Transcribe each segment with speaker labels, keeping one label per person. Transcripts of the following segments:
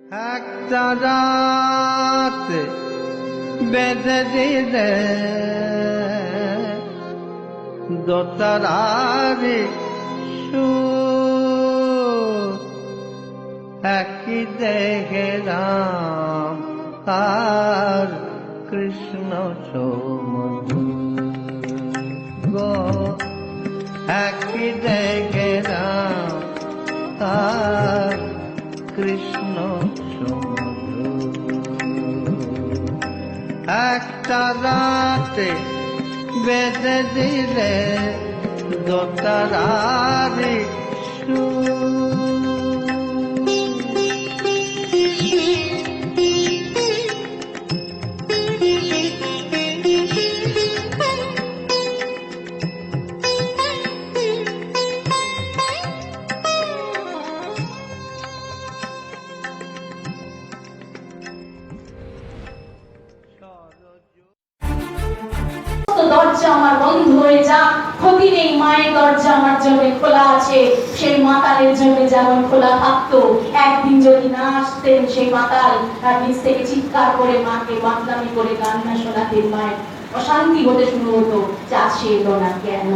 Speaker 1: একটা রাত বেঁধে দিলে দোতারার একই দেখে রাম আর কৃষ্ণ সমধু গো একই দেখে রাম আর কৃষ্ণ সমধু একটা রাতে বেঁধে দিলে দোতারার
Speaker 2: দরজা আমার বন্ধ হয়ে যাক, ক্ষতি নেই, মায়ের দরজা আমার জন্য খোলা আছে। সেই মাতালের জন্য যেমন খোলা থাকতো, একদিন যদি না আসতেন সেই মাতাল তার নিচ থেকে চিৎকার করে মাকে বাদনামি করে কান্না শোনাতেন, মায়ের অশান্তি হতে শুরু হতো, যা সে এলো না কেন?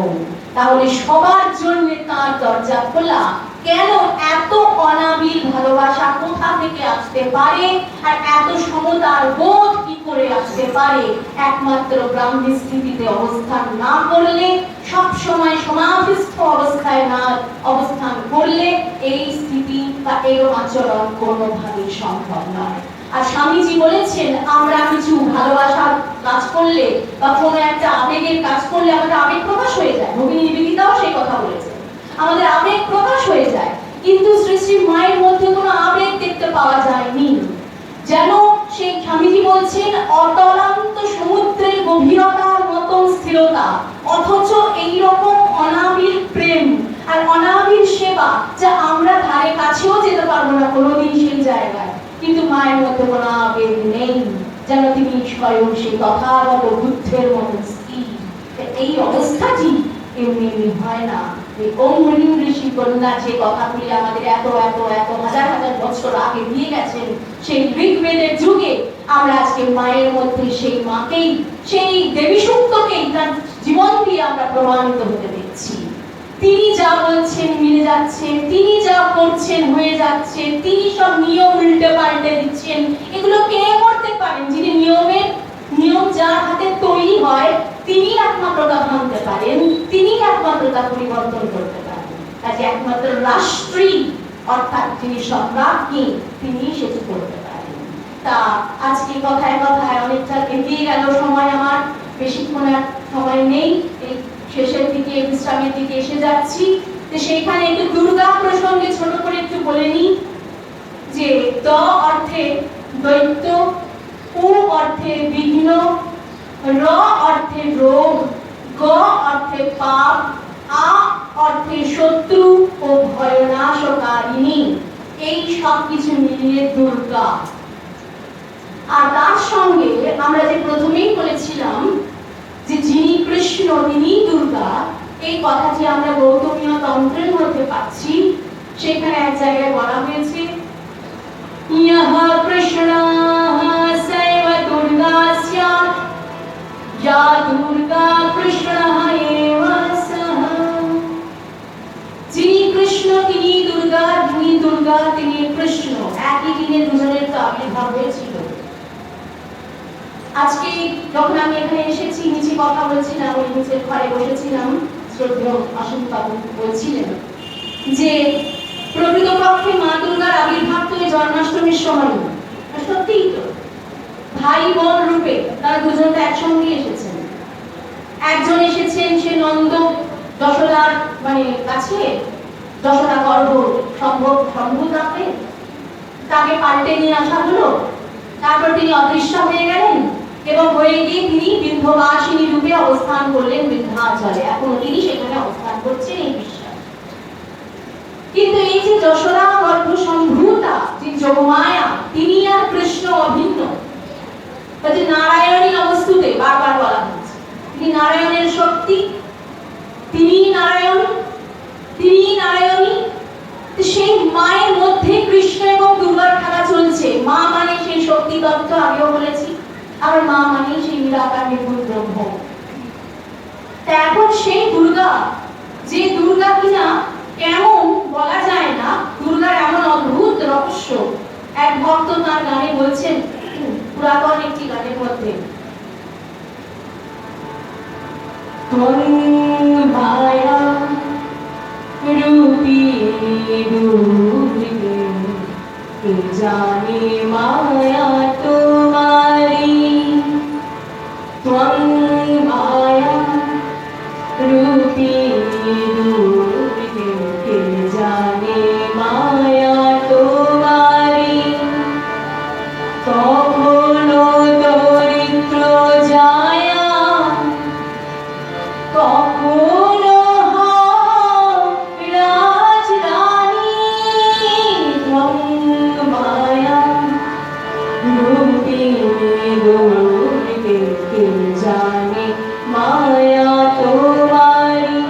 Speaker 2: তাহলে সবার জন্য তার দরজা খোলা। কেন? এত অনাবিল ভালোবাসা কোথা থেকে আসতে পারে, আর এত সমতার বোধ কি করে আসতে পারে? একমাত্র ব্রাহ্মী স্থিতিতে অবস্থান না করলে, সব সময় সমাধিস্থ অবস্থায় না অবস্থান করলে এই স্থিতি বা এরকম আচরণ কোনোভাবেই সম্ভব নয়। আর স্বামীজি বলেছেন, আমরা কিছু ভালোবাসার কাজ করলে বা কোনো একটা আবেগের কাজ করলে আমাদের আবেগ প্রকাশ হয়ে যায়। ভগিনী নিবেদিতাও সেই কথা বলেছেন, আমাদের আবেগ প্রকাশ হয়ে যায়, কিন্তু শ্রী শ্রী মায়ের মধ্যে কোনো আবেগ দেখতে পাওয়া যায়নি। যেন সেই স্বামীজি বলছেন, অতলান্ত সমুদ্রের গভীরতার মতন স্থিরতা, অথচ এইরকম অনাবিল প্রেম আর অনাবিল সেবা যা আমরা ধারে কাছেও যেতে পারবো না কোনোদিন সেই জায়গায়, কিন্তু মায়ের মধ্যে কোনো আবেগ নেই, যেন তিনি স্বয়ং সেই তথাগত বুদ্ধের মতো স্থির। এই অবস্থাটি এমনি এমনি হয় না। অঙ্গুলি ঋষি কন্যা যে কথাগুলি আমাদের এত এত এত হাজার হাজার বছর আগে দিয়ে গেছেন, সেই ঋগ্বেদের যুগে আমরা আজকে মায়ের মধ্যে সেই মাকেই, সেই দেবী সূক্তকেই তার জীবন দিয়ে আমরা প্রমাণিত হতে দেখছি। তিনি যা বলছেন মিলে যাচ্ছে, তিনি যা করছেন হয়ে যাচ্ছে, তিনি সব নিয়ম উল্টে পাল্টে দিচ্ছেন। এগুলো কে করতে পারেন? যিনি নিয়ম যার হাতে তৈরি হয় তিনি একমাত্র তা ভাঙতে পারেন, তিনি একমাত্র তা পরিবর্তন করতে পারেন। কাজে একমাত্র রাষ্ট্রী অর্থাৎ যিনি সম্রাজ্ঞী তিনি সেটি করতে পারেন। তা আজকে কথায় কথায় অনেকটা এগিয়ে গেল সময়, আমার বেশিক্ষণ আর সময় নেই, এই শেষের দিকে বিশ্রামের দিকে এসে যাচ্ছি। তো সেইখানে একটু দুর্গা প্রসঙ্গে ছোট করে একটু বলে নিই যে দ অর্থে দৈত্য, উ অর্থে বিঘ্ন, র অর্থে রোগ, গ অর্থে পাপ, আ অর্থে শত্রু ও ভয়নাশকারিণী। এই সব কিছু মিলিয়ে দুর্গা। আর তার সঙ্গে আমরা যে প্রথমেই বলেছিলাম যে যিনি কৃষ্ণ তিনি দুর্গা, এই কথাটি আমরা গৌতমীয় তন্ত্রের মধ্যে পাচ্ছি। সেখানে এক জায়গায় বলা হয়েছে, ইয়ঃ কৃষ্ণঃ সৈব দুর্গা স্যাৎ, ইয়া দুর্গা কৃষ্ণঃ এব সঃ। যিনি কৃষ্ণ তিনি দুর্গা, যিনি দুর্গা তিনি কৃষ্ণ। একই দিনে দুজনের তো আবির্ভাব হয়েছিল। আজকে যখন আমি এখানে এসেছি, নিচে কথা বলছিলাম, ওই নিচের ঘরে বসেছিলাম, শ্রদ্ধেয় অসীম বাবু বলছিলেন যে প্রকৃতপক্ষে মা দুর্গার আবির্ভাব তো জন্মাষ্টমীর সময়। সত্যিই তো, ভাই বোন রূপে তারা দুজন তো একসঙ্গে এসেছেন। একজন এসেছেন সে নন্দ যশোদার কাছে, যশোদা গর্ভ সম্ভব রাখে, তাকে পাল্টে নিয়ে আসা হলো, তারপর তিনি অদৃশ্য হয়ে গেলেন এবং হয়ে গিয়ে তিনি বিন্ধ্যবাসিনী রূপে অবস্থান করলেন বিন্ধ্যাচলে। এখনো তিনি সেখানে অবস্থান করছেন, এই বিশ্বাস। কিন্তু এই যে যশোদা গর্ভ সম্ভূতা যে যোগমায়া, তিনি আর কৃষ্ণ অভিন্ন। নারায়ণী অবস্তুতে বারবার বলা হচ্ছে, তিনি নারায়ণের শক্তি, তিনি নারায়ণ, তিনি নারায়ণী। সেই মায়ের মধ্যে কৃষ্ণ এবং দুর্গার খেলা চলছে। মা মানে সেই শক্তি তত্ত্ব, আগেও বলেছি, আর মা মানে সেই নিরাকার নির্গুণ ব্রহ্ম। তা এখন সেই দুর্গা, যে দুর্গা কিনা কেমন বলা যায় না, দুর্গার এমন অদ্ভুত রহস্য এক ভক্ত তার গানে বলছেন, পুরাতন একটি গানের মধ্যে, মায়া রূপী দুর্গে কে জানে মায়া তোমারি, মায়া রূপী দুর্গে কে জানে মায়া তোমারি, কখনো দরিদ্র যায়া, কখনো রাজরানী, মায়া রূপী দুর্গে কে জানে মায়া তোমারি,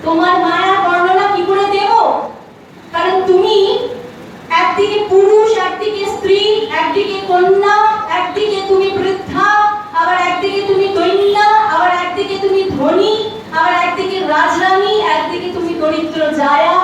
Speaker 2: তোমার মায়ার বর্ণনা কি করে দেব? কারণ তুমি একদিকে পুরুষ, একদিকে স্ত্রী, একদিকে কন্যা, একদিকে তুমি বৃদ্ধা, আবার একদিকে তুমি দৈন্যা, আবার একদিকে তুমি ধনী, আবার একদিকে রাজরানী, একদিকে তুমি দরিদ্র জায়া,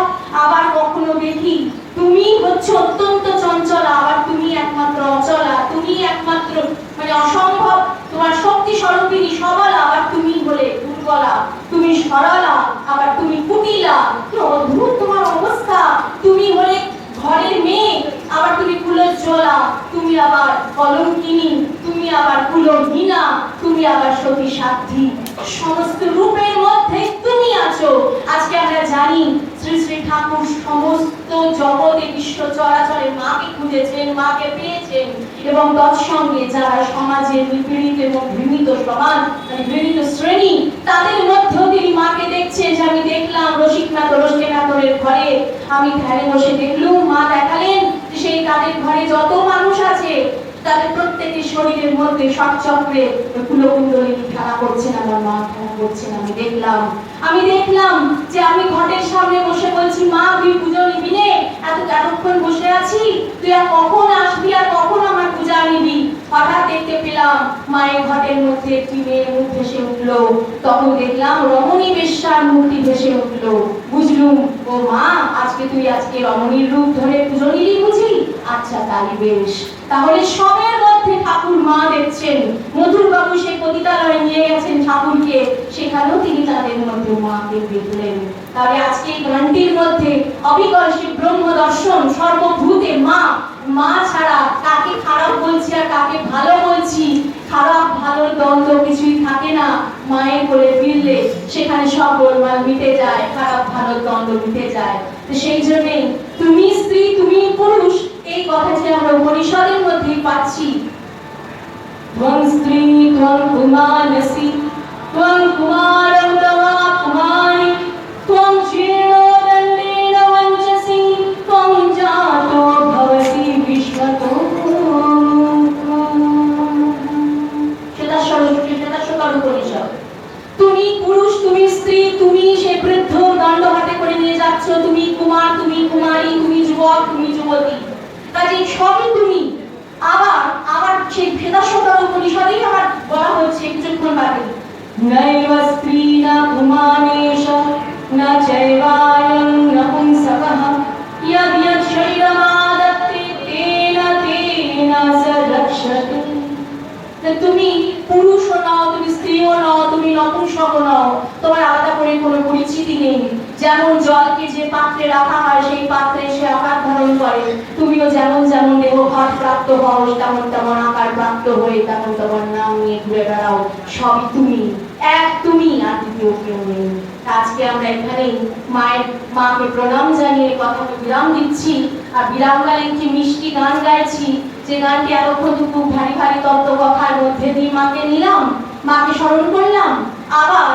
Speaker 2: আবার কখনো দেখি তুমি হচ্ছে অত্যন্ত চঞ্চলা, আবার তুমি একমাত্র অচলা, তুমি একমাত্র মানে অসম্ভব, তোমার শক্তি স্বরূপিণী সবলা, আবার তুমি হলে দুর্বলা, তুমি সরলা, আবার তুমি কুটিলা। কি অদ্ভুত তোমার অবস্থা! তুমি হলে ঘরের মেয়ে, আবার তুমি কুলোজ্জ্বলা, তুমি আবার কলঙ্কিনী, তুমি আবার কুলহীনা, তুমি আবার সতী সাধ্বী। সমস্ত রূপের মধ্যে তুমি তুমি আছো। আজকে আমরা জানি শ্রী শ্রী ঠাকুর সমস্ত জগতে বিশ্ব চরাচরে মাকে খুঁজেছেন, মাকে পেয়েছেন, এবং তৎসঙ্গে যারা সমাজে নিপীড়িত এবং ঘৃণিত সমাজ, ঘৃণিত শ্রেণী, তাদের মধ্যেও তিনি মাকে দেখছেন। যে আমি দেখলাম রসিকনাথের ঘরে, আমি ধ্যানে বসে দেখলুম, মা দেখালেন যে সেই তাদের ঘরে যত মানুষ আছে তাদের প্রত্যেকের শরীরের মধ্যে সচক্রে কুলকুণ্ডলিনী খেলা করছেন, আমার মা খেলা করছেন। আমি দেখলাম যে আমি ঘটের সামনে বসে বলছি, মা তুই পুজো নিবি নে, এতক্ষণ বসে আছি, তুই আর কখন আসবি, আর কখন আমার পূজা নিবি। হঠাৎ দেখতে পেলাম মায়ের ঘটের মধ্যে একটি মেয়ের মুখ ভেসে উঠলো। তখন দেখলাম রমণী বেশ্যার মূর্তি ভেসে উঠলো। বুঝলুম, ও মা, আজকে রমণীর রূপ ধরে পুজো নিলি বুঝি? আচ্ছা তাই বেশ। তাহলে সবের মধ্যে ঠাকুর মা দেখছেন। মধুর বাবু সেই পতিতালয়ে নিয়ে গেছেন ঠাকুরকে, সেখানেও তিনি তাদের মধ্যে মাকে দেখলেন। তাহলে আজকে এই গানটির মধ্যে অবিকল সেই ব্রহ্ম দর্শন, সর্বভূতে মা। মা ছাড়া কাকে খারাপ বলছি আর কাকে ভালো বলছি, খারাপ ভালোর দ্বন্দ্ব কিছুই থাকে না। মায়ের কোলে ফিরলে সেখানে সব গোলমাল মিটে যায়, খারাপ ভালোর দ্বন্দ্ব মিটে যায়। তো সেই জন্যই তুমি স্ত্রী তুমি পুরুষ, এই কথাটি আমরা উপনিষদের মধ্যেই পাচ্ছি। ত্বং স্ত্রী ত্বং পুমানসি ত্বং কুমারং তবা কুমারী ত্বং জীর্ণদণ্ডেন বঞ্চসি ত্বং জাতো ভবসি বিশ্বতো। শ্বেতাশ্বতর উপনিষদ। তুমি পুরুষ, তুমি স্ত্রী, তুমি সেই বৃদ্ধ দণ্ড হাতে করে নিয়ে যাচ্ছ, তুমি কুমার, তুমি কুমারী, তুমি যুবক, তুমি যুবতী, কাজে সবই তুমি। আবার সেই শ্বেতাশ্বতর উপনিষদেই আবার বলা হচ্ছে কিছুক্ষণ বাদে, নৈব স্ত্রী না কুমানেশ না চৈবায়ং না পুংসকঃ ইয়দ ইয়দ শরীরমাদত্তে তেন তেন স রক্ষতি। তুমি পুরুষও নও, তুমি স্ত্রীও নও, তুমি নপুংসকও নও, তোমার আলাদা করে কোনো পরিচিতি নেই। যেমন জলকে যে পাত্রে রাখা হয় সেই পাত্রে সে আকার ধারণ করে, তুমিও যেমন যেমন দেহভাব প্রাপ্ত হও, তেমন তেমন আকার প্রাপ্ত হয়ে তেমন তেমন নাম নিয়ে ঘুরে বেড়াও। সবই তুমি, এক তুমি, আর দ্বিতীয় কেউ নেই। আজকে আমরা এখানেই মাকে প্রণাম জানিয়ে কথাকে বিরাম দিচ্ছি। আর বিরামকালে একটি মিষ্টি গান গাইছি, যে গানটি এতক্ষণ খুব ভারী ভারী তত্ত্ব কথার মধ্যে দিয়ে মাকে নিলাম, মাকে স্মরণ করলাম। আবার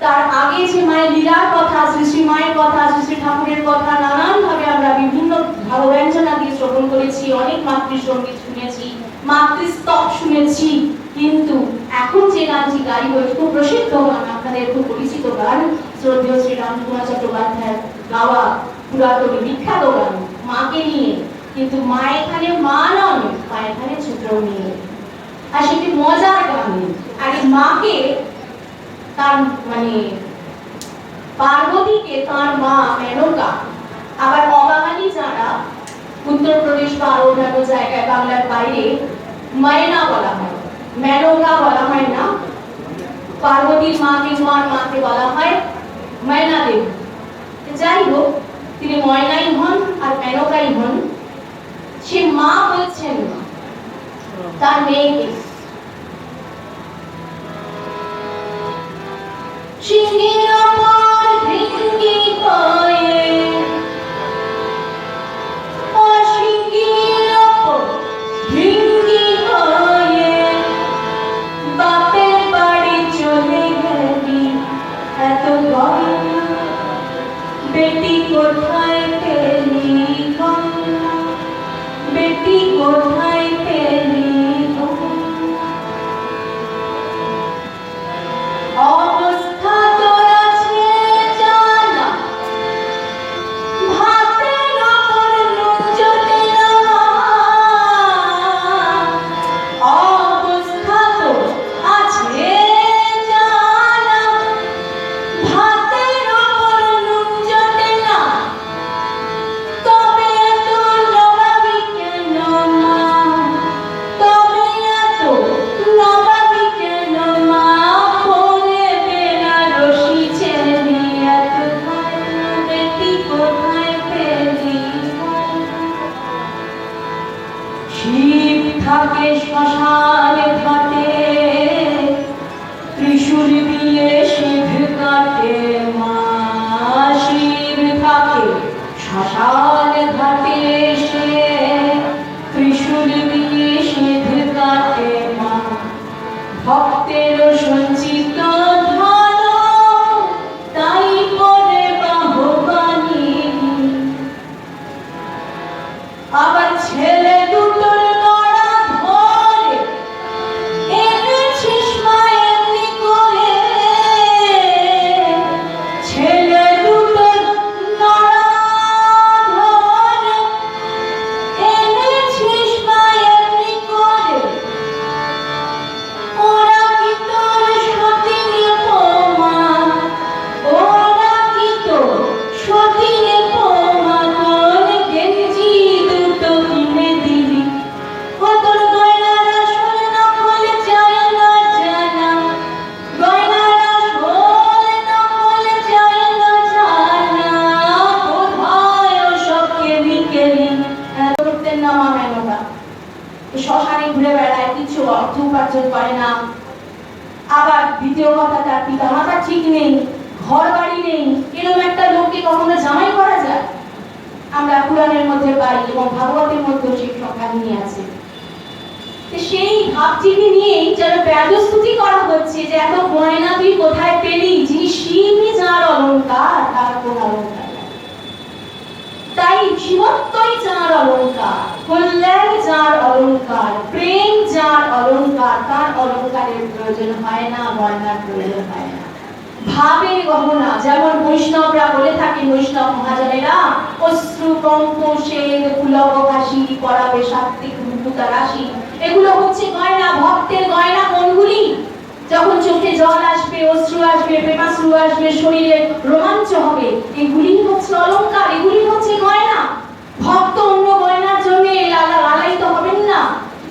Speaker 2: তার আগে যে মায়ের লীলার কথা, শ্রী শ্রী মায়ের কথা, শ্রী শ্রী ঠাকুরের কথা নানান ভাবে আমরা বিভিন্ন ভাবব্যঞ্জনা দিয়ে শ্রবণ করেছি, অনেক মাতৃসঙ্গীত শুনেছি, মাতৃস্তব শুনেছি। কিন্তু এখন যে গানটি গাইব খুব প্রসিদ্ধ গান, আপনাদের খুব পরিচিত গান, শ্রদ্ধেয় শ্রী রামকুমার চট্টোপাধ্যায়ের গাওয়া পুরাতন বিখ্যাত গান মাকে নিয়ে। কিন্তু মা এখানে মা নন, মা এখানে ছোট নিয়ে, আর সেটি মজার গান। আর এই মাকে তার পার্বতীকে তার মা মেনকা, আবার অবাঙালি যারা উত্তরপ্রদেশ বা আরো অন্যান্য জায়গায় বাংলার বাইরে মায়না বলা হয়, মেনকা বলা হয় না। পার্বতীর মাকে মাকে বলা হয় ময়না দেবী। যাই হোক, তিনি ময়নাই হন আর মেনকাই হন। সে মা বলছেন তার মেয়েকে, সিংহের ওপর ভৃঙ্গি কয়ে, সিংহের ওপর ভৃঙ্গি কয়ে, বাপের বাড়ি চলে গেলি এত গয়না, বেটি কোথায় পেলি গয়না, বেটি কোথায় পেলি গয়না। অবস্থা তোর আছে জানা, ভাতের ওপর নুন জোটে না। অবস্থা তোর আছে জানা, ভাতের ওপর নুন জোটে না। দ্বিতীয় কথা তার পিতামাতা ঠিক নেই, ঘর বাড়ি নেই, এরকম একটা লোককে কখনো জামাই করা যায়? আমরা পুরাণের মধ্যে পাই এবং ভাগবতের মধ্যে সেই কাহিনী আছে। সেই ভাবটিকে নিয়েই যেন ব্যাধস্তুতি করা হচ্ছে যে এত গয়না তুই কোথায় পেলি? যিনি শিবই যার অলঙ্কার, তার কোন অলঙ্কার নাই। তাই শিবত্বই যার অলঙ্কার, কল্যাণ যার অলঙ্কার, প্রেম যার অলঙ্কার, তার অলঙ্কারের প্রয়োজন হয় না, গয়নার প্রয়োজন হয় না। ভাবের গহনা, যেমন বৈষ্ণবরা বলে থাকেন, বৈষ্ণব মহাজনেরা, অশ্রু কম্প শ্বেত পুলক হাসি পরাবে সাত্বিক মুক্তা রাশি, এগুলো হচ্ছে গয়না। ভক্তের গয়না কোনগুলি? যখন চোখে জল আসবে, অশ্রু আসবে, প্রেমাশ্রু আসবে, শরীরে রোমাঞ্চ হবে, এগুলি হচ্ছে অলঙ্কার, এগুলি হচ্ছে গয়না। ভক্ত অন্য গয়নার জন্য লালায়িত হবেন না,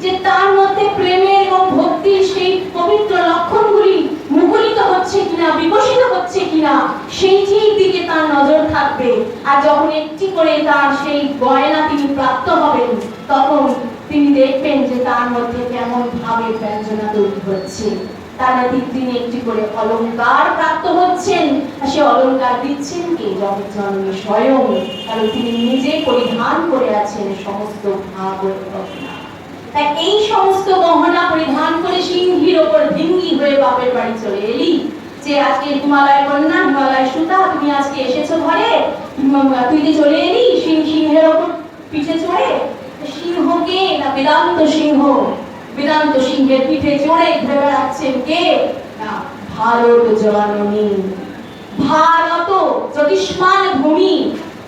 Speaker 2: যে তার মধ্যে প্রেমের এবং ভক্তির সেই পবিত্র লক্ষণগুলি মুখরিত হচ্ছে কিনা, বিকশিত হচ্ছে কিনা, সেইটির দিকে তার নজর থাকবে। আর যখন একটি করে তার সেই গয়না তিনি প্রাপ্ত হবেন, তখন তিনি দেখবেন যে তার মধ্যে কেমন ভাবের ব্যঞ্জনা তৈরি হচ্ছে। তারা দিনে একটি করে অলঙ্কার প্রাপ্ত হচ্ছেন, আর সে অলঙ্কার দিচ্ছেন কে? জগৎ জননী স্বয়ং, কারণ তিনি নিজে পরিধান করে আছেন সমস্ত ভাব ও গহনা। তাই এই সমস্ত গহনা পরিধান করে সিংহীর ওপর ভিঙ্গি হয়ে বাপের বাড়ি চলে এলি, যে আজকে হিমালয় কন্যা, হিমালয় সুতা, তুমি আজকে এসেছো ঘরে, তুই যে চলে এলি সিংহের ওপর পিঠে চড়ে। সিংহকে না বেদান্ত সিংহ, বেদান্ত সিংহের পিঠে চড়ে ঘুরে বেড়াচ্ছেন কে? না, ভারত জননী। ভারত জ্যোতিষ্মান ভূমি,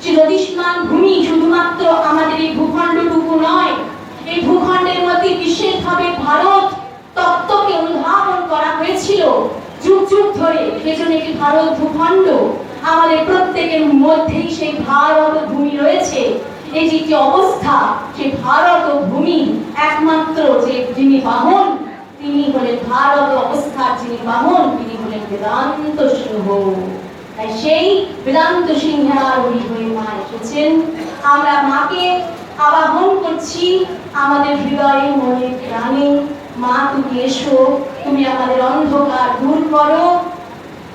Speaker 2: সে জ্যোতিষ্মান ভূমি শুধুমাত্র আমাদের এই ভূখণ্ডটুকু নয়, এই ভূখণ্ডের মধ্যে বিশেষভাবে ভারত তত্ত্বকে অনুধাবন করা হয়েছিল যুগ যুগ ধরে। সেজন্য একটি ভারত ভূখণ্ড, আমাদের প্রত্যেকের মধ্যেই সেই ভারত ভূমি রয়েছে। এই যে অবস্থা, সেই ভারত ভূমি একমাত্র যে যিনি বাহন, তিনি হলেন ভারত অবস্থার যিনি বাহন, তিনি হলেন বেদান্ত সিংহ। তাই সেই বেদান্ত সিংহার হয়ে মা এসেছেন। আমরা মাকে আবাহন করছি আমাদের হৃদয়ে, মনে, প্রাণে। মা তুমি এসো, তুমি আমাদের অন্ধকার দূর করো।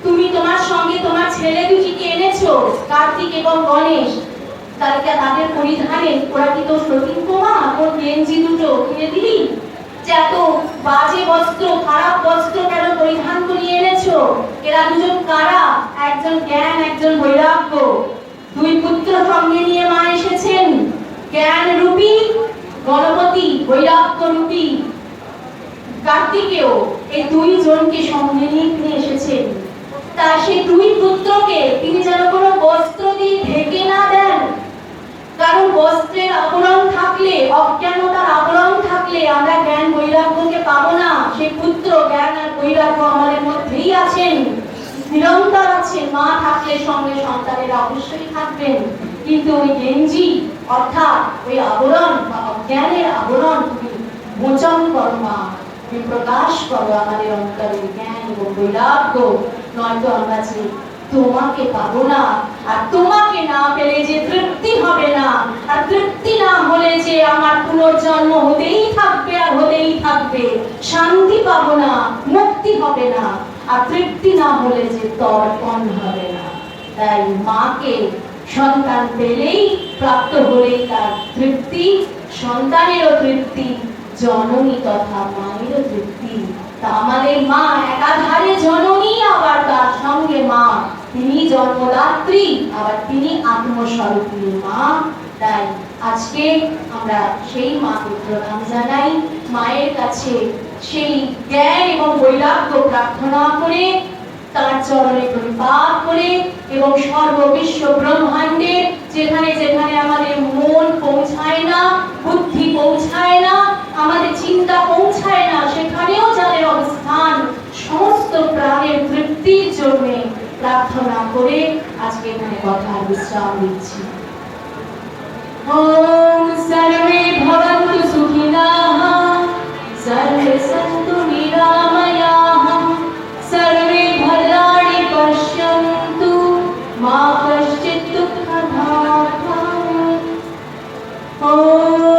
Speaker 2: তুমি তোমার সঙ্গে তোমার ছেলে দুটিকে এনেছো, কার্তিক এবং গণেশ। তাদের পরিধানে ওরা কি তোর সতীন তোমা, তোর গেঞ্জি দুটো কিনে দিলি? যে এত বাজে বস্ত্র, খারাপ বস্ত্র কেন পরিধান করিয়ে এনেছো? এরা দুজন কারা? একজন জ্ঞান, একজন বৈরাগ্য। দুই পুত্র সঙ্গে নিয়ে মা এসেছেন, জ্ঞান রূপী গণপতি, বৈরাগ্য রূপী কার্তিকেয়। এই দুই জনকে সঙ্গে নিয়ে তিনি এসেছেন। তা সেই দুই পুত্রকে তিনি যেন কোনো বস্ত্র দিয়ে ঢেকে না দেন, কারণ বস্ত্রের আবরণ থাকলে, অজ্ঞানতার আবরণ থাকলে আমরা জ্ঞান বৈরাগ্যকে পাবো না। সেই পুত্র জ্ঞান আর বৈরাগ্য আমাদের মধ্যেই আছেন, নিরন্তর আছেন। মা থাকলে সঙ্গে সন্তানেরা অবশ্যই থাকবেন, কিন্তু ওই গেঞ্জি অর্থাৎ ওই আবরণ বা অজ্ঞানের আবরণ তুমি মোচন করো মা, তুমি প্রকাশ করো আমাদের অন্তরের জ্ঞান এবং বৈরাগ্য। নয়তো আমরা যে তোমাকে পাবো না, আর তোমাকে না পেলে যে তৃপ্তি হবে না, আর তৃপ্তি না হলে যে আমার পুনর্জন্ম হতেই থাকবে আর হতেই থাকবে, শান্তি পাবো না, মুক্তি হবে না, আর তৃপ্তি না হলে যে তর্পণ হবে না। তাই মাকে সন্তান পেলেই, প্রাপ্ত হলেই তার তৃপ্তি, সন্তানেরও তৃপ্তি, জননী তথা মায়েরও তৃপ্তি। তা আমাদের মা একাধারে জননী, আবার তার সঙ্গে মা, তিনি জন্মদাত্রী, আবার তিনি আত্মস্বরূপী মা। তাই আজকে আমরা সেই মাকে প্রণাম জানাই, মায়ের কাছে সেই জ্ঞান এবং বৈরাগ্য প্রার্থনা করে, তার চরণে প্রণিপাত করে, এবং সর্ববিশ্ব ব্রহ্মাণ্ডের যেখানে যেখানে আমাদের মন পৌঁছায় না, বুদ্ধি পৌঁছায় না, আমাদের চিন্তা পৌঁছায় না, সেখানেও যাদের অবস্থান, সমস্ত প্রাণের তৃপ্তির জন্য প্রার্থনা করে আজকে এখানে কথার বিশ্রাম দিচ্ছি। ওম সর্বে ভবন্তু সুখিনাঃ, সর্বে সন্তু নিরাময়াঃ, সর্বে ভদ্রাণি পশ্যন্তু, মা কশ্চিৎ দুঃখভাগ্ ভবেৎ। ওম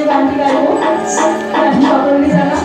Speaker 2: গানটি গাইবো, গানটি সকলেরই জানা।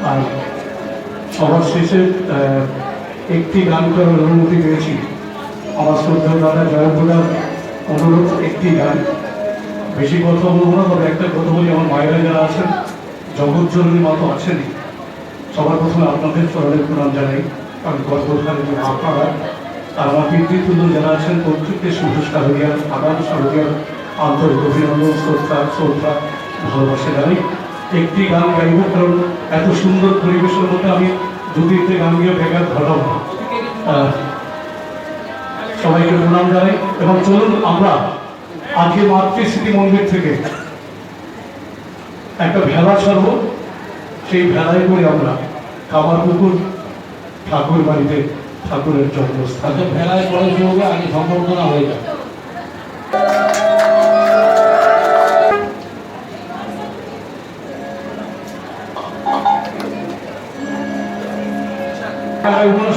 Speaker 3: আর সবার শেষে একটি গান করার অনুমতি পেয়েছি। আমার শ্রদ্ধেয় দাদা জয়পুরার অনুরোধ, একটি গান। বেশি কথা বলবো না, তবে একটা কথা বলি, আমার মায়েরা যারা আছেন, জগৎজননী মতো আছেনই, সবার প্রথমে আপনাদের চরণে প্রণাম জানাই। আমি গর্বধারী যে আপনারা আর আমার পিতৃতুল্য যারা আছেন প্রত্যেককে শুভ শারদীয়ার আগাম শারদীয়ার আন্তরিক অভিনন্দন, শ্রদ্ধা ভালোবাসা জানাই। একটি গান গাইব, কারণ এত সুন্দর পরিবেশের মধ্যে আমি দু তিনটে গান গিয়ে বেকার ঘটাবো না। সবাইকে প্রণাম জানাই এবং চলুন আমরা আজকে মাতৃস্মৃতি মন্দির থেকে একটা ভেলা ছাড়ব। সেই ভেলায় করে আমরা কামারপুকুর ঠাকুর বাড়িতে ঠাকুরের জন্মস্থান।
Speaker 4: ভেলায় পরে চলবে, আগে সম্বর্ধনা হয়ে যাবে।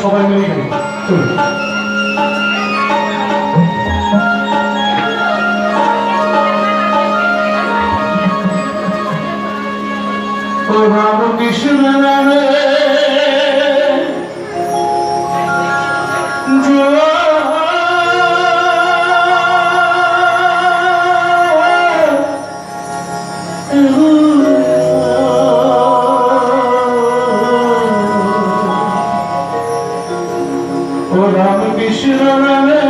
Speaker 3: সবাই মিলে গেল চলুন। রাম কৃষ্ণ নামে রাম কৃষ্ণ নামে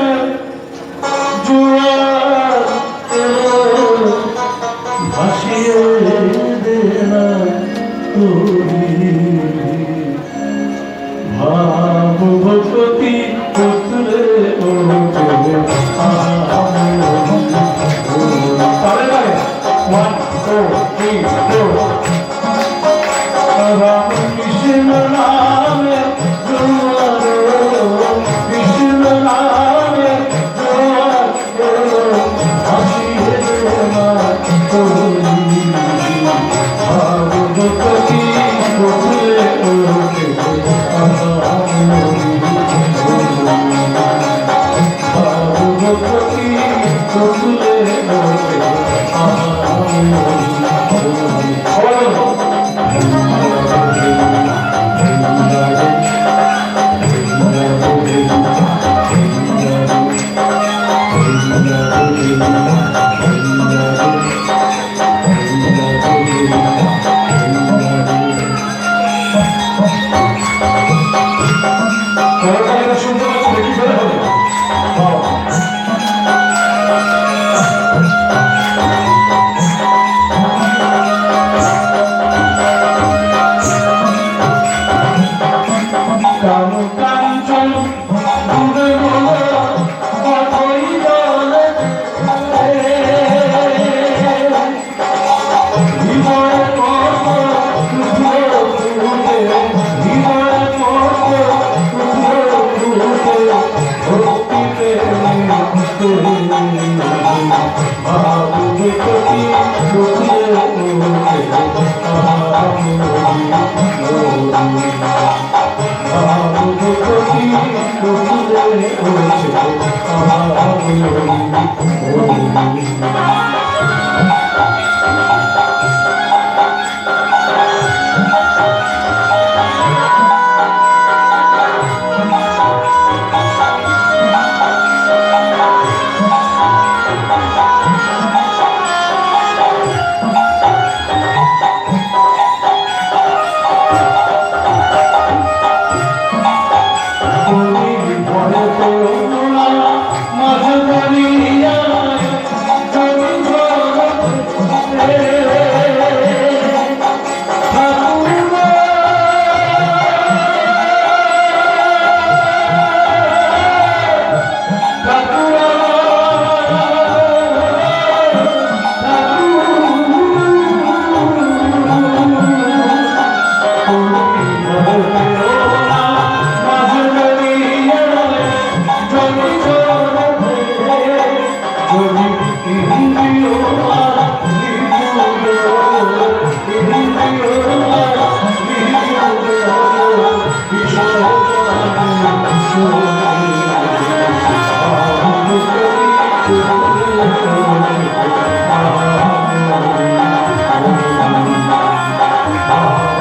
Speaker 3: ভাসিয়ে দেনা ভাবভূতি পুত্রে রাম কৃষ্ণ নামে কৃষ্ণ নামে ভাসিয়ে দেনা ভাবভূতি পুত্রে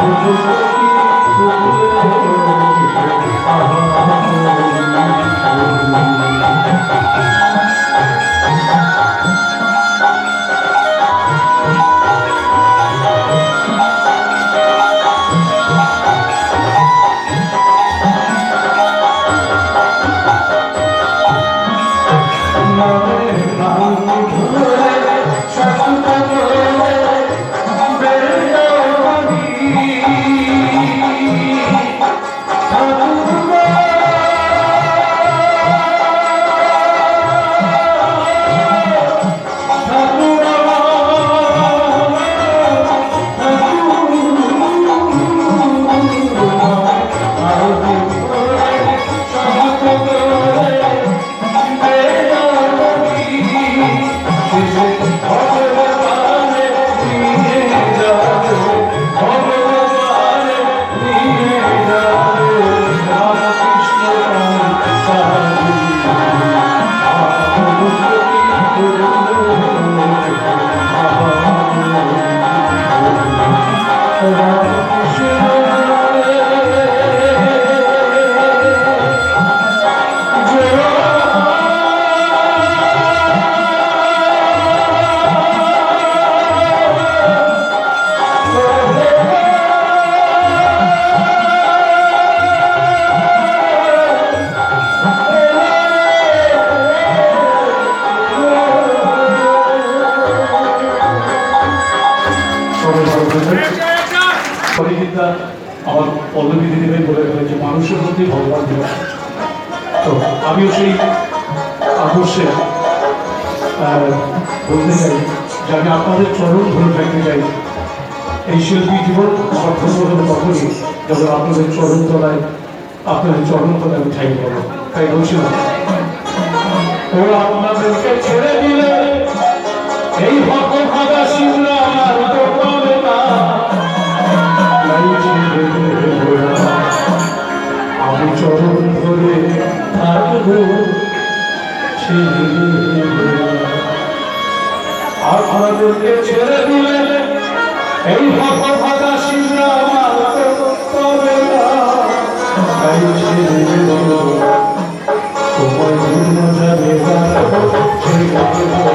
Speaker 3: Thank you. পরিচিতা আমার পল্লবী দিদিভাই বলে হয়েছে মানুষের মধ্যে ভগবান বিরাজ। তো আমিও সেই আদর্শে বলতে চাই যে আমি আপনাদের চরণ ধরে থাকতে চাই। এই শিল্পী জীবন সার্থক হবে তখনই যখন আপনাদের চরণ তলায় আমি ঠাই পাবো। তাই বলছিলাম ওরা আপনাদেরকে ছেড়ে দিলে এই ভাগা শিবরা আর তো পাবে না। আমি চরণ ধরে থাকবো আপনাদেরকে ছেড়ে দিলে এই ভাগা শিবরা আমার তবে না। তাই ছেড়ে তোমার যাবে তোমার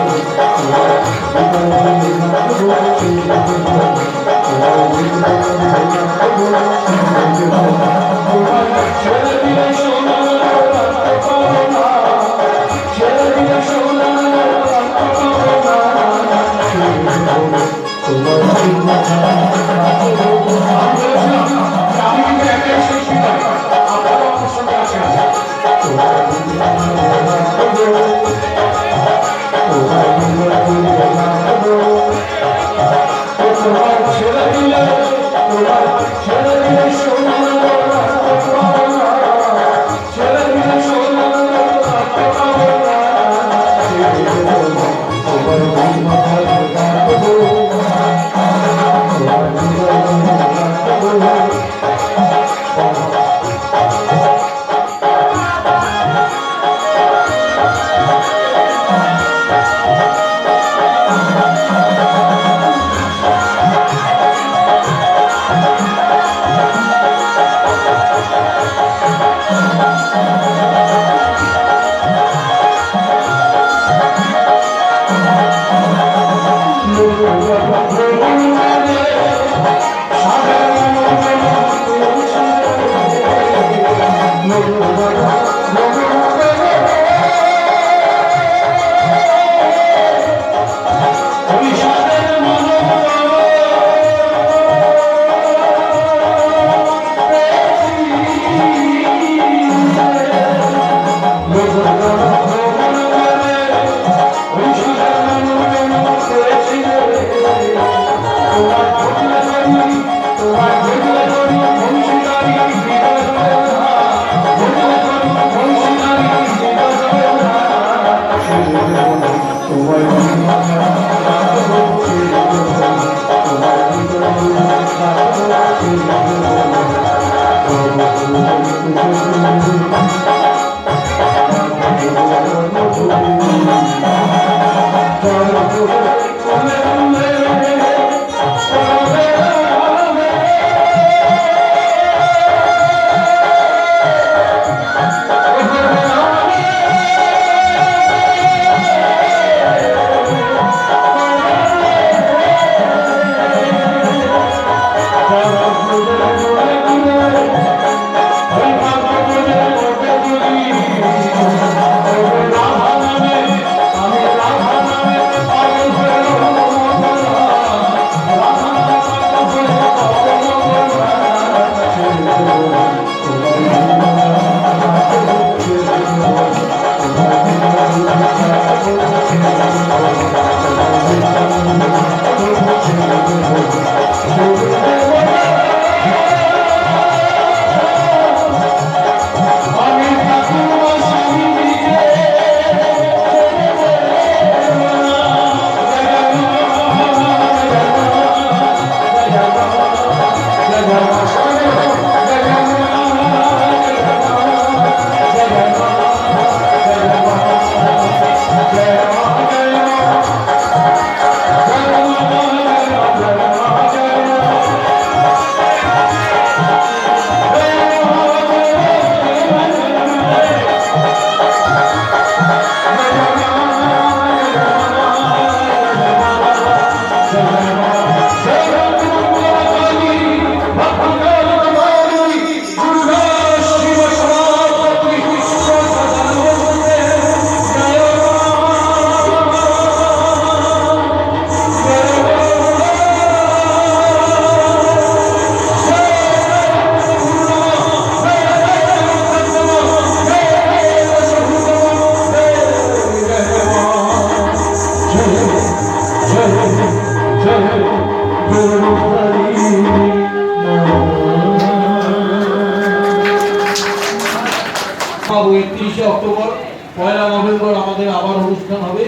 Speaker 4: নভেম্বর আমাদের আবার অনুষ্ঠান হবে,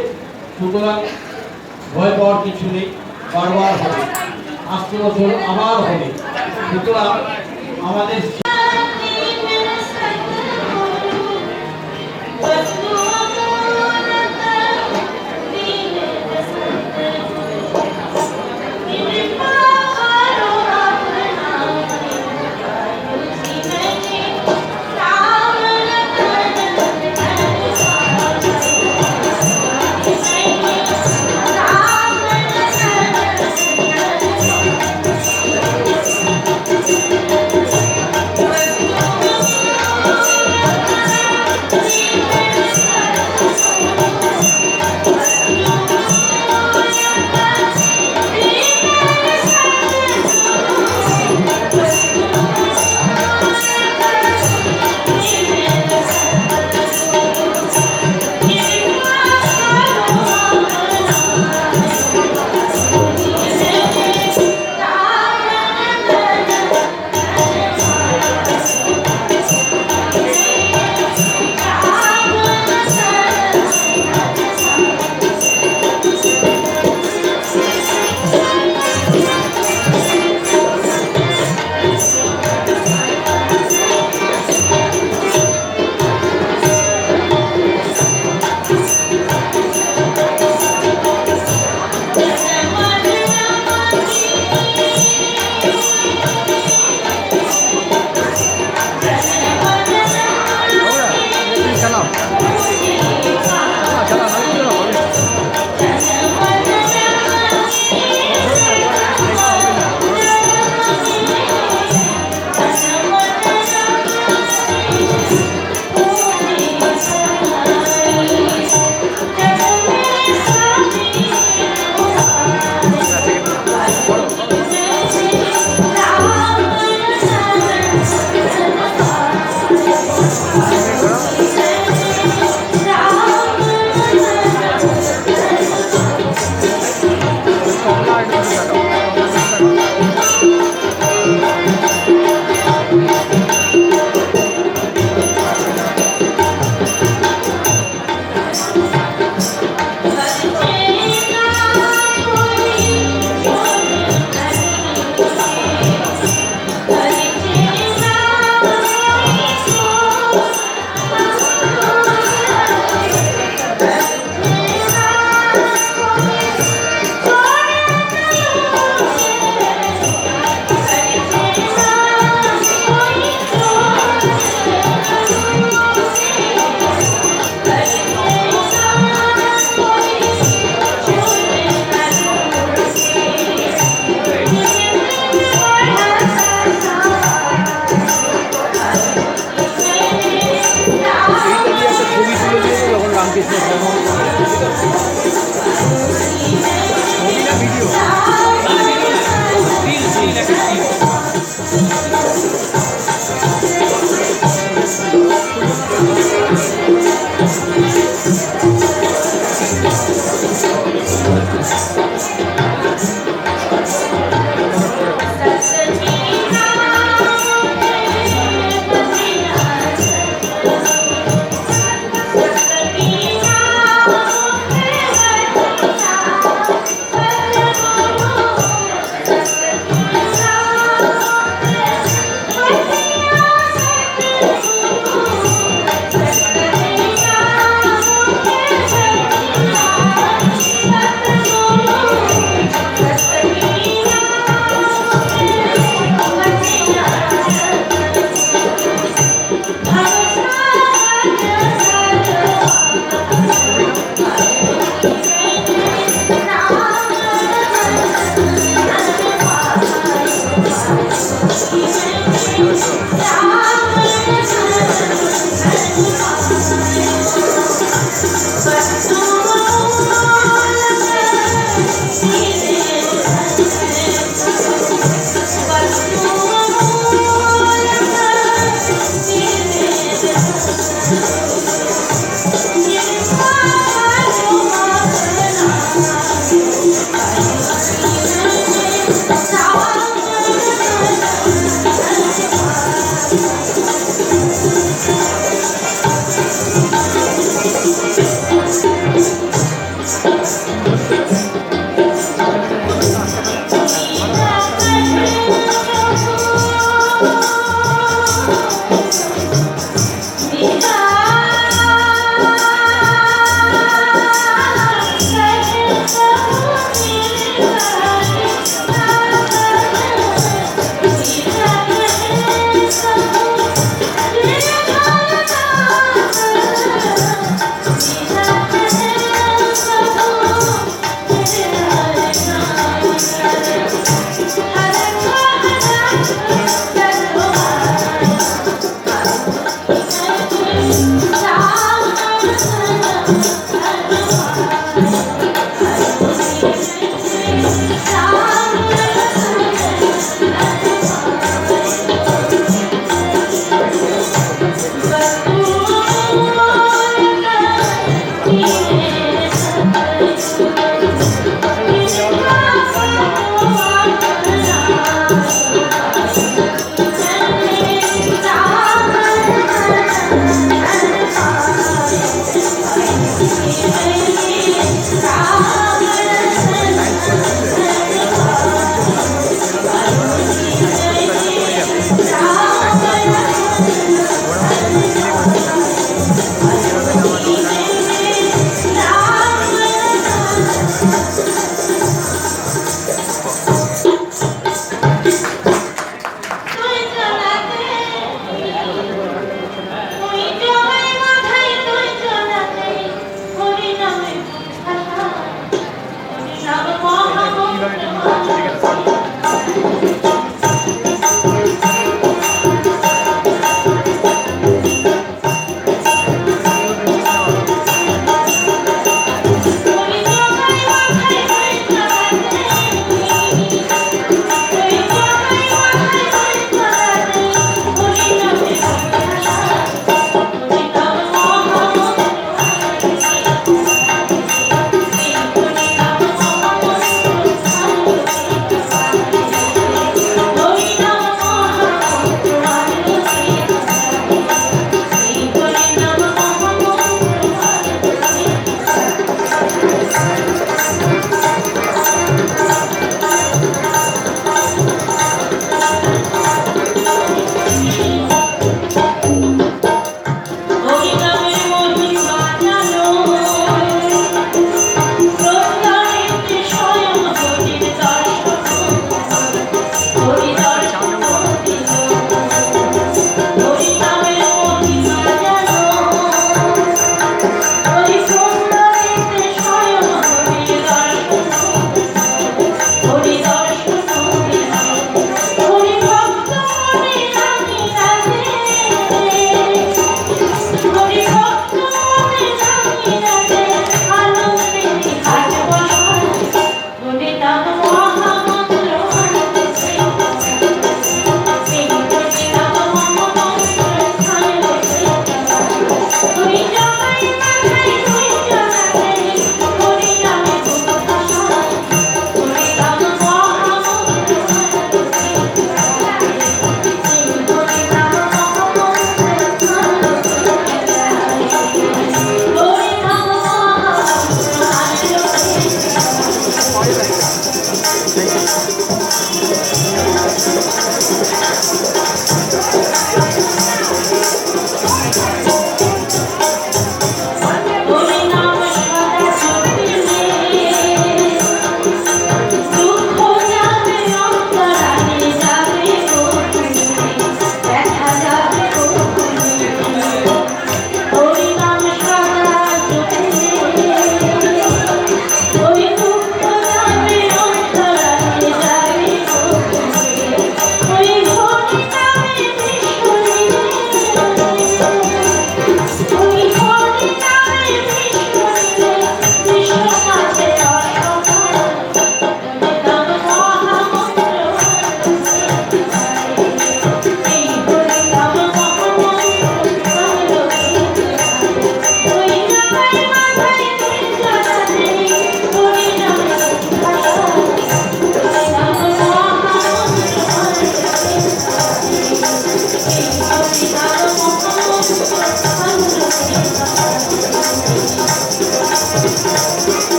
Speaker 4: সুতরাং ভয় পাওয়ার কিছু নেই, বারবার হবে, আসছে বছর আবার হবে। সুতরাং আমাদের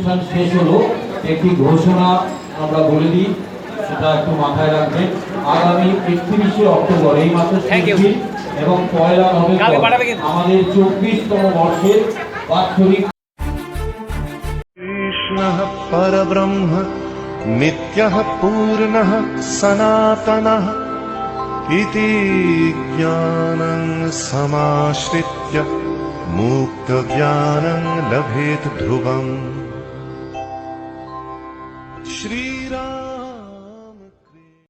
Speaker 4: অনুষ্ঠান শেষ হলো একটি ঘোষণা আমরা বলে দিই, সেটা একটু মাথায় রাখবেন। আগামী 31শে অক্টোবর এই মাসের শেষ দিন এবং 1 নভেম্বর আমাদের 24তম বর্ষের বাৎসরিক
Speaker 5: कृष्णः परब्रह्म नित्यः पूर्णः सनातनः इति ज्ञानं समाश्रित्य मुक्तज्ञानं लभेत ध्रुवम्।